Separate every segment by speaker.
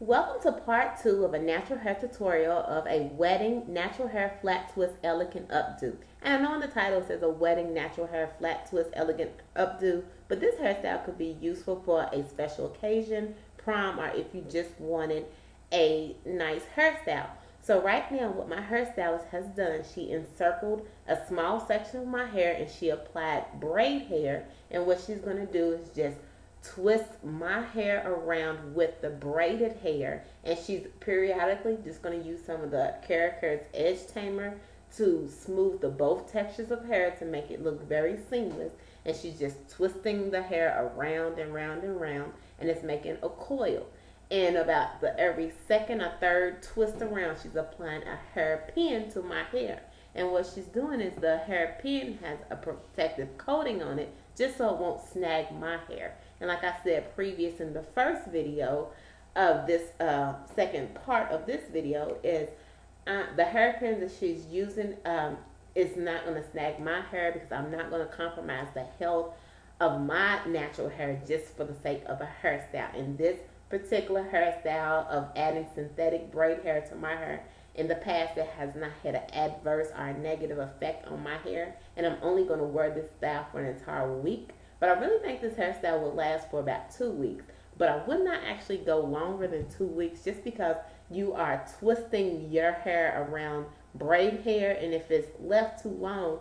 Speaker 1: Welcome to part 2 of a natural hair tutorial of a wedding natural hair flat twist elegant updo. And I know in the title it says a wedding natural hair flat twist elegant updo, but this hairstyle could be useful for a special occasion, prom, or if you just wanted a nice hairstyle. So right now what my hairstylist has done, she encircled a small section of my hair and she applied braid hair, and what she's going to do is just twist my hair around with the braided hair, and she's periodically just going to use some of the Kera's edge tamer to smooth the both textures of hair to make it look very seamless. And she's just twisting the hair around and round and round, and it's making a coil. And about every second or third twist around, she's applying a hairpin to my hair. And what she's doing is the hairpin has a protective coating on it just so it won't snag my hair. And like I said previous in the first video of this second part of this video is the hairpin that she's using is not going to snag my hair because I'm not going to compromise the health of my natural hair just for the sake of a hairstyle. In this particular hairstyle of adding synthetic braid hair to my hair, in the past it has not had an adverse or a negative effect on my hair, and I'm only going to wear this style for an entire week. But I really think this hairstyle will last for about 2 weeks. But I would not actually go longer than 2 weeks just because you are twisting your hair around braid hair, and if it's left too long,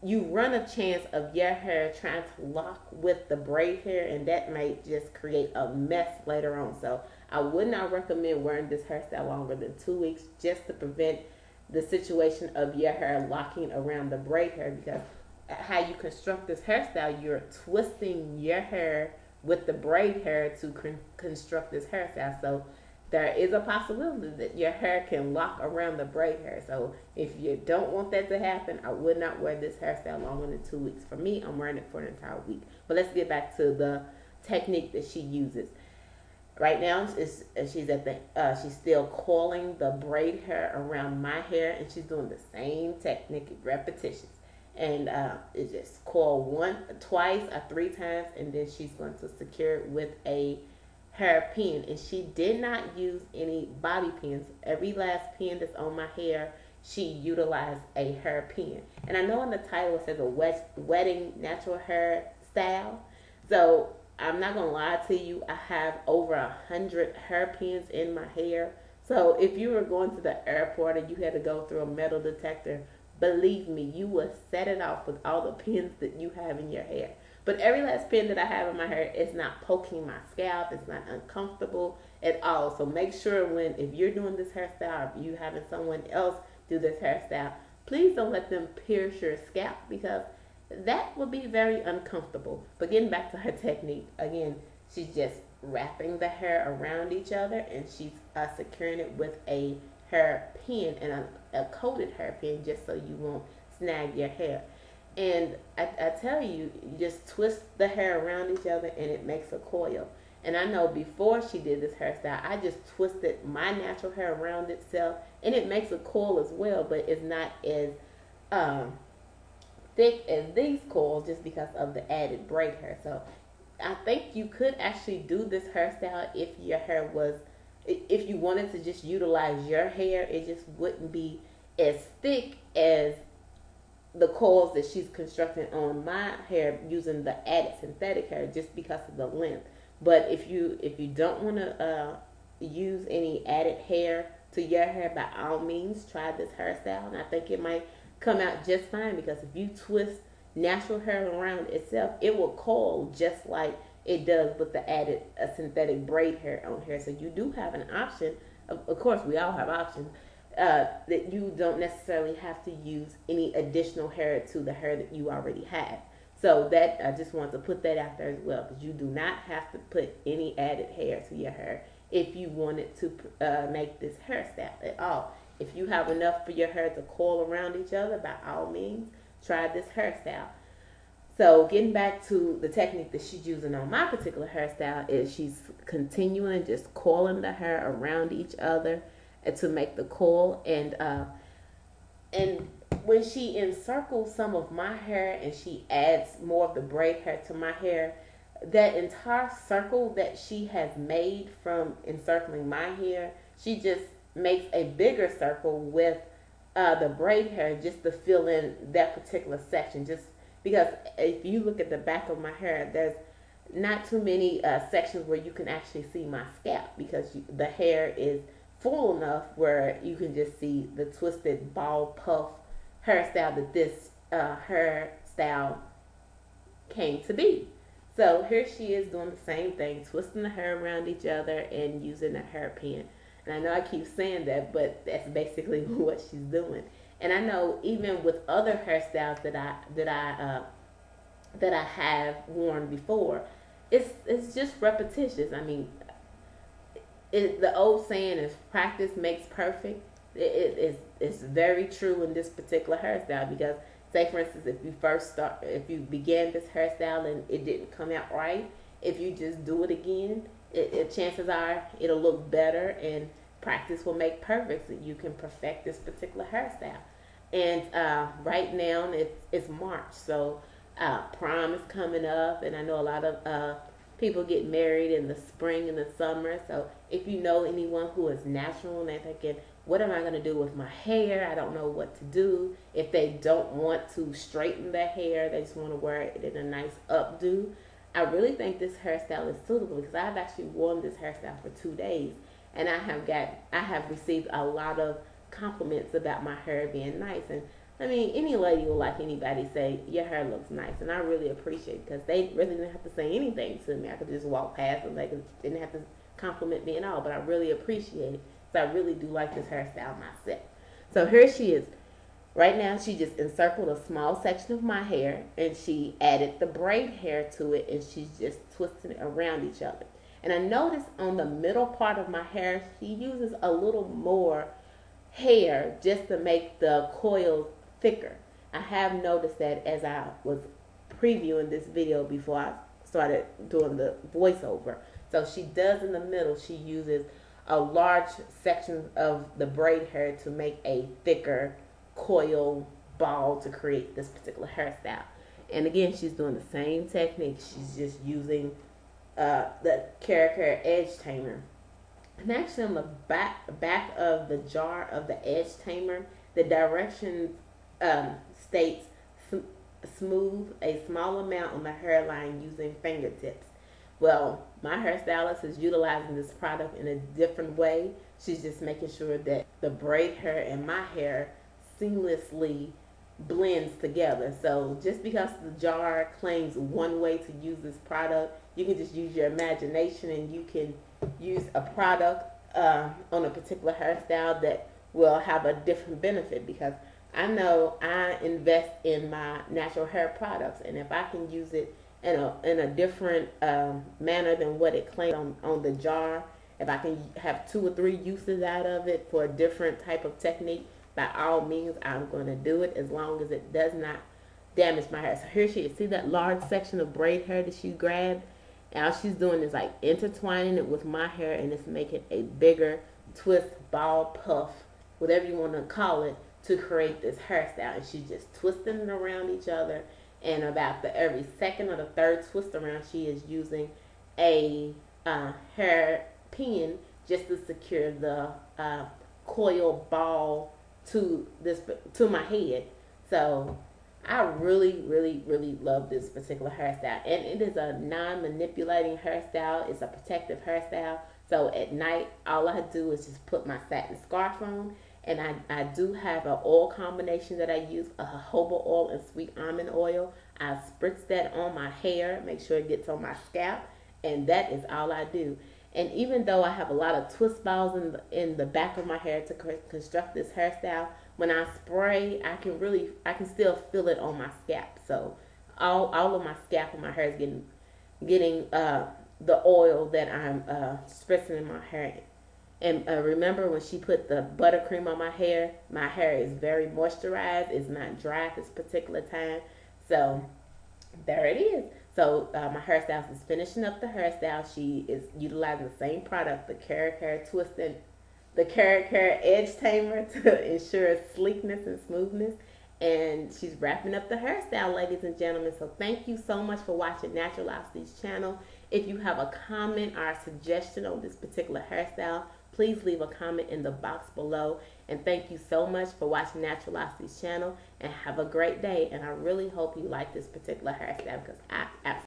Speaker 1: you run a chance of your hair trying to lock with the braid hair, and that may just create a mess later on. So I would not recommend wearing this hairstyle longer than 2 weeks just to prevent the situation of your hair locking around the braid hair, because how you construct this hairstyle, you're twisting your hair with the braid hair to construct this hairstyle. So there is a possibility that your hair can lock around the braid hair. So if you don't want that to happen, I would not wear this hairstyle longer than 2 weeks. For me, I'm wearing it for an entire week. But let's get back to the technique that she uses. Right now, she's still coiling the braid hair around my hair, and she's doing the same technique, repetitions. And it just coil twice or 3 times, and then she's going to secure it with a hairpin. And she did not use any bobby pins. Every last pin that's on my hair, she utilized a hairpin. And I know in the title it says a wedding natural hair style. So I'm not gonna lie to you, I have over 100 hairpins in my hair. So if you were going to the airport and you had to go through a metal detector, believe me, you will set it off with all the pins that you have in your hair. But every last pin that I have in my hair is not poking my scalp. It's not uncomfortable at all. So make sure if you're doing this hairstyle, or if you're having someone else do this hairstyle, please don't let them pierce your scalp, because that would be very uncomfortable. But getting back to her technique, again, she's just wrapping the hair around each other, and she's securing it with a hairpin and a coated hairpin just so you won't snag your hair. And I tell you, you just twist the hair around each other and it makes a coil. And I know before she did this hairstyle, I just twisted my natural hair around itself, and it makes a coil as well, but it's not as thick as these coils just because of the added braid hair. So I think you could actually do this hairstyle if you wanted to just utilize your hair. It just wouldn't be as thick as the coils that she's constructing on my hair using the added synthetic hair, just because of the length. But if you don't want to use any added hair to your hair, by all means try this hairstyle, and I think it might come out just fine, because if you twist natural hair around itself, it will coil just like it does with the added synthetic braid hair on here. So you do have an option. Of course, we all have options. That you don't necessarily have to use any additional hair to the hair that you already have. So that, I just want to put that out there as well, because you do not have to put any added hair to your hair if you wanted to make this hairstyle at all. If you have enough for your hair to coil around each other, by all means, try this hairstyle. So getting back to the technique that she's using on my particular hairstyle, is she's continuing just coiling the hair around each other to make the coil. And when she encircles some of my hair and she adds more of the braid hair to my hair, that entire circle that she has made from encircling my hair, she just makes a bigger circle with the braid hair just to fill in that particular section. Just because if you look at the back of my hair, there's not too many sections where you can actually see my scalp because the hair is full enough where you can just see the twisted ball puff hairstyle that this hairstyle came to be. So here she is doing the same thing, twisting the hair around each other and using a hairpin. And I know I keep saying that, but that's basically what she's doing. And I know even with other hairstyles that I have worn before, it's just repetitious. I mean, the old saying is practice makes perfect. It's very true in this particular hairstyle because, say for instance, if you began this hairstyle and it didn't come out right, if you just do it again, chances are it'll look better, and practice will make perfect, so you can perfect this particular hairstyle. And right now it's March, so prom is coming up, and I know a lot of people get married in the spring and the summer. So if you know anyone who is natural and they're thinking, what am I going to do with my hair? I don't know what to do. If they don't want to straighten their hair, they just want to wear it in a nice updo. I really think this hairstyle is suitable because I've actually worn this hairstyle for 2 days, and I have received a lot of compliments about my hair being nice. And I mean, any lady will like anybody say your hair looks nice, and I really appreciate it because they really didn't have to say anything to me. I could just walk past and they didn't have to compliment me at all, but I really appreciate it. So I really do like this hairstyle myself. So here she is. Right now she just encircled a small section of my hair and she added the braid hair to it, and she's just twisting it around each other. And I noticed on the middle part of my hair she uses a little more hair just to make the coils thicker. I have noticed that as I was previewing this video before I started doing the voiceover. So she does in the middle, she uses a large section of the braid hair to make a thicker coil ball to create this particular hairstyle. And again, she's doing the same technique. She's just using the Hair edge tamer. And actually on the back of the jar of the edge tamer, the directions states smooth a small amount on the hairline using fingertips. Well, my hairstylist is utilizing this product in a different way. She's just making sure that the braid hair and my hair seamlessly blends together. So just because the jar claims one way to use this product, you can just use your imagination and you can use a product on a particular hairstyle that will have a different benefit, because I know I invest in my natural hair products, and if I can use it in a different manner than what it claims on the jar, if I can have 2 or 3 uses out of it for a different type of technique, by all means I'm going to do it, as long as it does not damage my hair. So here she is. See that large section of braid hair that she grabbed? And all she's doing is like intertwining it with my hair, and it's making a bigger twist, ball, puff, whatever you want to call it, to create this hairstyle. And she's just twisting it around each other, and about every second or the third twist around, she is using a hair pin just to secure the coil ball to my head. So I really, really, really love this particular hairstyle, and it is a non-manipulating hairstyle. It's a protective hairstyle. So at night, all I do is just put my satin scarf on, and I do have an oil combination that I use, a jojoba oil and sweet almond oil. I spritz that on my hair, make sure it gets on my scalp, and that is all I do. And even though I have a lot of twist balls in the back of my hair to construct this hairstyle, when I spray, I can still feel it on my scalp. So all of my scalp and my hair is getting the oil that I'm spritzing in my hair. And remember, when she put the buttercream on my hair is very moisturized. It's not dry at this particular time. So there it is. So my hairstylist is finishing up the hairstyle. She is utilizing the same product, the Hair edge tamer, to ensure sleekness and smoothness. And she's wrapping up the hairstyle, ladies and gentlemen. So thank you so much for watching Naturalocity's channel. If you have a comment or a suggestion on this particular hairstyle, please leave a comment in the box below. And thank you so much for watching Naturalocity's channel. And have a great day. And I really hope you like this particular hairstyle because I absolutely